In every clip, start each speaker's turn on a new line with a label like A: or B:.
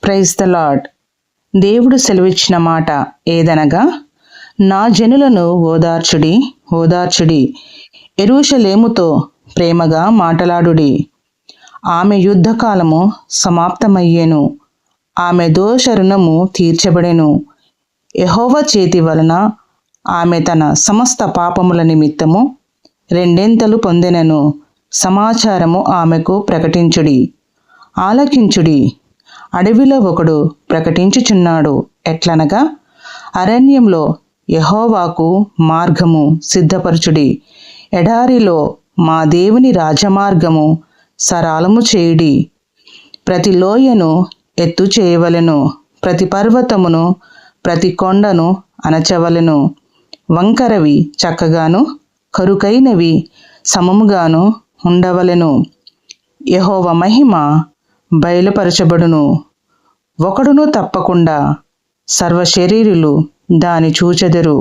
A: Praise the lord. దేవుడు సెలవిచ్చిన మాట ఏదనగా, నా జనులను ఓదార్చుడి, ఓదార్చుడి, యెరూషలేముతో ప్రేమగా మాటలాడుడి. ఆమె యుద్ధకాలము సమాప్తమయ్యెను, ఆమె దోష రుణము తీర్చబడెను. యెహోవా చేతి వలన ఆమె తన సమస్త పాపముల నిమిత్తము రెండెంతలు పొందెనను సమాచారము ఆమెకు ప్రకటించుడి. ఆలకించుడి, అడవిలో ఒకడు ప్రకటించుచున్నాడు. ఎట్లనగా, అరణ్యంలో యెహోవాకు మార్గము సిద్ధపరచుడి, ఎడారిలో మా దేవుని రాజమార్గము సరళము చేయుడి. ప్రతి లోయను ఎత్తు చేయవలెను, ప్రతి పర్వతమును ప్రతి కొండను అణచవలెను. వంకరవి చక్కగాను, కరుకైనవి సమముగాను ఉండవలెను. యెహోవా మహిమ బయలుపరచబడును, ఒకడును తప్పకుండా సర్వశరీరులు దాని చూచెదరు.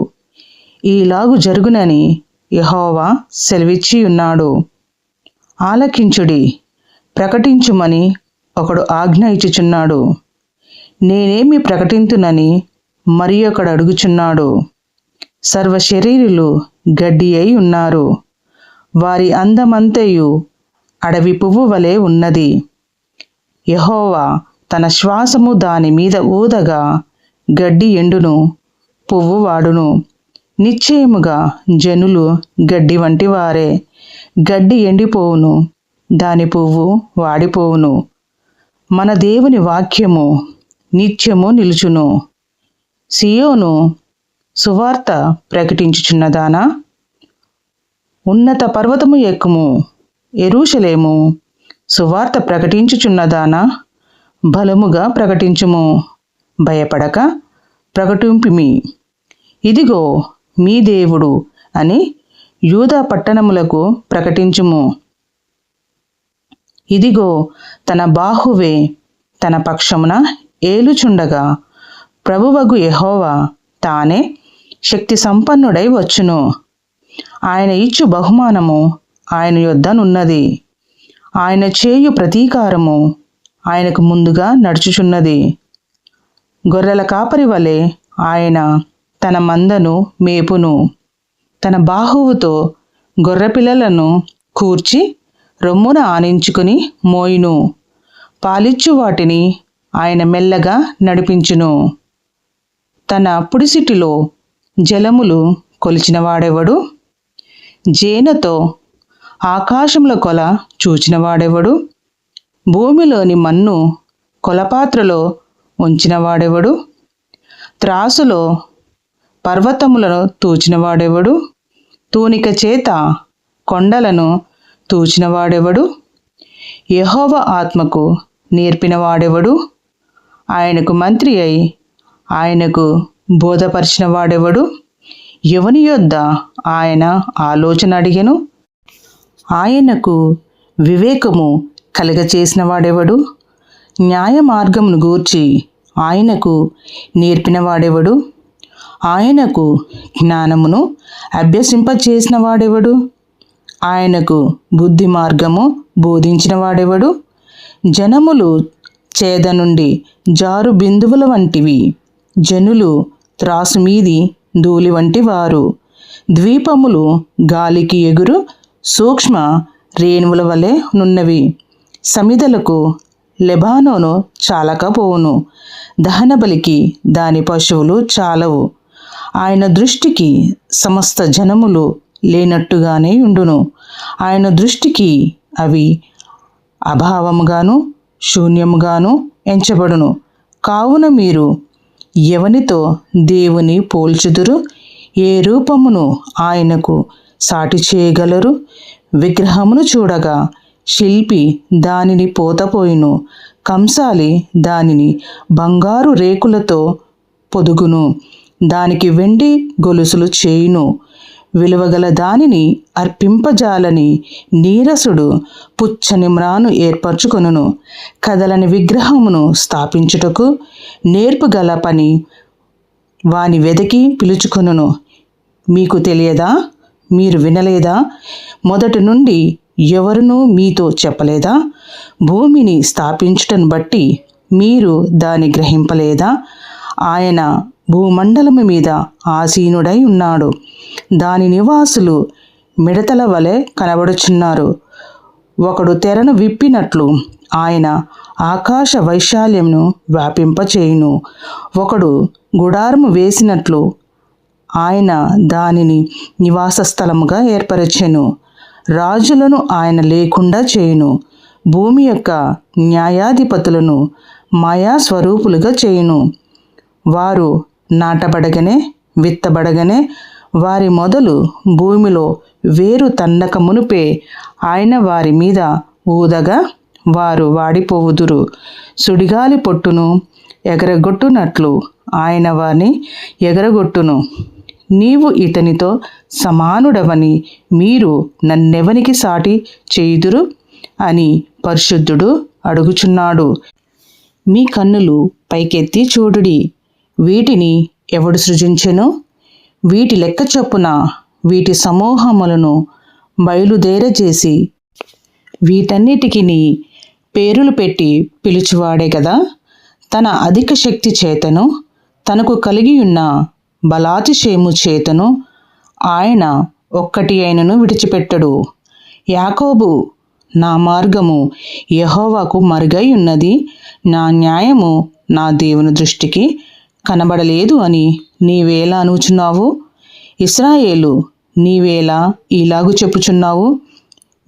A: ఈలాగు జరుగునని యెహోవా సెలవిచ్చియున్నాడు. ఆలకించుడి, ప్రకటించుమని ఒకడు ఆజ్ఞ ఇచ్చుచున్నాడు. నేనేమి ప్రకటింతునని మరి ఒకడు అడుగుచున్నాడు. సర్వశరీరులు గడ్డి అయి ఉన్నారు, వారి అందమంతయు అడవి పువ్వు వలె ఉన్నది. యెహోవా తన శ్వాసము దాని మీద ఊదగా గడ్డి ఎండును, పువ్వు వాడును. నిశ్చయముగా జనులు గడ్డి వంటి వారే. గడ్డి ఎండిపోవును, దాని పువ్వు వాడిపోవును. మన దేవుని వాక్యము నిత్యము నిలుచును. సియోను సువార్త ప్రకటించుచున్నదానా, ఉన్నత పర్వతము ఎక్కుము. యెరూషలేము సువార్త ప్రకటించుచున్నదానా, బలముగా ప్రకటించుము, భయపడక ప్రకటింపుమి. ఇదిగో మీ దేవుడు అని యూదా పట్టణములకు ప్రకటించుము. ఇదిగో తన బాహువే తన పక్షమున ఏలుచుండగా, ప్రభువగు యెహోవా తానే శక్తి సంపన్నుడై వచ్చును. ఆయన ఇచ్చు బహుమానము ఆయన యొద్దనున్నది. ఆయన చేయు ప్రతీకారము ఆయనకు ముందుగా నడుచుచున్నది. గొర్రెల కాపరి వలె ఆయన తన మందను మేపును. తన బాహువుతో గొర్రెపిల్లలను కూర్చి రొమ్మున ఆనించుకుని మోయును. పాలిచ్చు వాటిని ఆయన మెల్లగా నడిపించును. తన పుడిసిటిలో జలములు కొలిచినవాడెవడు? జేనతో ఆకాశముల కొల చూచినవాడెవడు? భూమిలోని మన్ను కొలపాత్రలో ఉంచినవాడెవడు? త్రాసులో పర్వతములను తూచినవాడెవడు? తూనిక చేత కొండలను తూచినవాడెవడు? యెహోవా ఆత్మకు నేర్పినవాడెవడు? ఆయనకు మంత్రి అయి ఆయనకు బోధపరిచినవాడెవడు? ఎవని యొద్ద ఆయన ఆలోచన అడిగెను? ఆయనకు వివేకము కలుగచేసిన వాడెవడు? న్యాయ మార్గమును గూర్చి ఆయనకు నేర్పినవాడెవడు? ఆయనకు జ్ఞానమును అభ్యసింపచేసిన వాడెవడు? ఆయనకు బుద్ధి మార్గము బోధించిన వాడెవడు? జనములు చేద నుండి జారు బిందువుల వంటివి, జనులు త్రాసు మీది ధూళి వంటి వారు. ద్వీపములు గాలికి ఎగురు సూక్ష్మ రేణువుల వలె నున్నవి. సమిధలకు లెబానోను చాలకపోవును, దహనబలికి దాని పశువులు చాలవు. ఆయన దృష్టికి సమస్త జనములు లేనట్టుగానే ఉండును. ఆయన దృష్టికి అవి అభావముగాను శూన్యముగాను ఎంచబడును. కావున మీరు ఎవనితో దేవుని పోల్చుదురు? ఏ రూపమును ఆయనకు సాటి చేయగలరు? విగ్రహమును చూడగా శిల్పి దానిని పోతపోయిను, కంసాలి దానిని బంగారు రేకులతో పొదుగును, దానికి వెండి గొలుసులు చేయును. విలువగల దానిని అర్పింపజాలని నీరసుడు పుచ్చని మ్రాను ఏర్పరచుకొనును. కదలని విగ్రహమును స్థాపించుటకు నేర్పుగల పని వాని వెదకి పిలుచుకొనును. మీకు తెలియదా? మీరు వినలేదా? మొదటి నుండి ఎవరునూ మీతో చెప్పలేదా? భూమిని స్థాపించుటను బట్టి మీరు దాని గ్రహింపలేదా? ఆయన భూమండలము మీద ఆసీనుడై ఉన్నాడు. దాని నివాసులు మిడతల వలె కనబడుచున్నారు. ఒకడు తెరను విప్పినట్లు ఆయన ఆకాశ వైశాల్యమును వ్యాపింపచేయును. ఒకడు గుడారము వేసినట్లు ఆయన దానిని నివాస స్థలముగా ఏర్పరచెను. రాజులను ఆయన లేకుండా చేయును. భూమి యొక్క న్యాయాధిపతులను మాయాస్వరూపులుగా చేయును. వారు నాటబడగనే విత్తబడగనే వారి మొదలు భూమిలో వేరు తన్నక మునుపే ఆయన వారి మీద ఊదగా వారు వాడిపోవుదురు. సుడిగాలి పొట్టును ఎగరగొట్టునట్లు ఆయన వారిని ఎగరగొట్టును. నీవు ఇతనితో సమానుడవని మీరు నన్నెవనికి సాటి చేయుదురు అని పరిశుద్ధుడు అడుగుచున్నాడు. మీ కన్నులు పైకెత్తి చూడుడి. వీటిని ఎవడు సృజించెను? వీటి లెక్క చొప్పున వీటి సమూహములను బయలుదేరజేసి వీటన్నిటికీ పేరులు పెట్టి పిలుచువాడే కదా. తన అధిక శక్తి చేతను తనకు కలిగి ఉన్న బలాతిశయము చేతను ఆయన ఒక్కటి అయినను విడిచిపెట్టడు. యాకోబు, నా మార్గము యెహోవాకు మరుగై ఉన్నది, నా న్యాయము నా దేవుని దృష్టికి కనబడలేదు అని నీవేలా అనుచున్నావు? ఇశ్రాయేలు, నీవేలా ఇలాగు చెప్పుచున్నావు?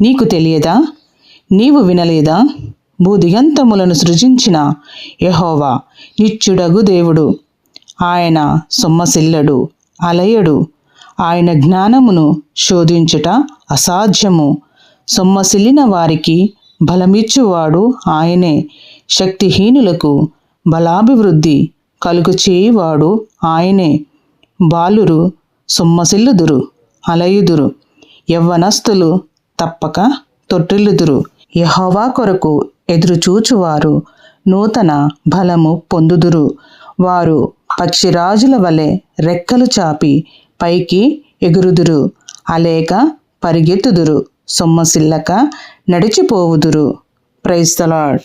A: నీకు తెలియదా? నీవు వినలేదా? భూదిగంతములను సృజించిన యెహోవా నిత్యుడగు దేవుడు. ఆయన సొమ్మసిల్లడు, అలయడు. ఆయన జ్ఞానమును శోధించుట అసాధ్యము. సొమ్మసిల్లిన వారికి బలమిచ్చువాడు ఆయనే. శక్తిహీనులకు బలాభివృద్ధి కలుగు చేయువాడు ఆయనే. బాలురు సొమ్మసిల్లుదురు, అలయుదురు. యవ్వనస్తులు తప్పక తొట్టిల్లుదురు. యెహోవా కొరకు ఎదురుచూచువారు నూతన బలము పొందుదురు. వారు పక్షిరాజుల వలె రెక్కలు చాపి పైకి ఎగురుదురు. అలేక పరిగెత్తుదురు, సొమ్మసిల్లక నడిచిపోవుదురు. Praise the lord.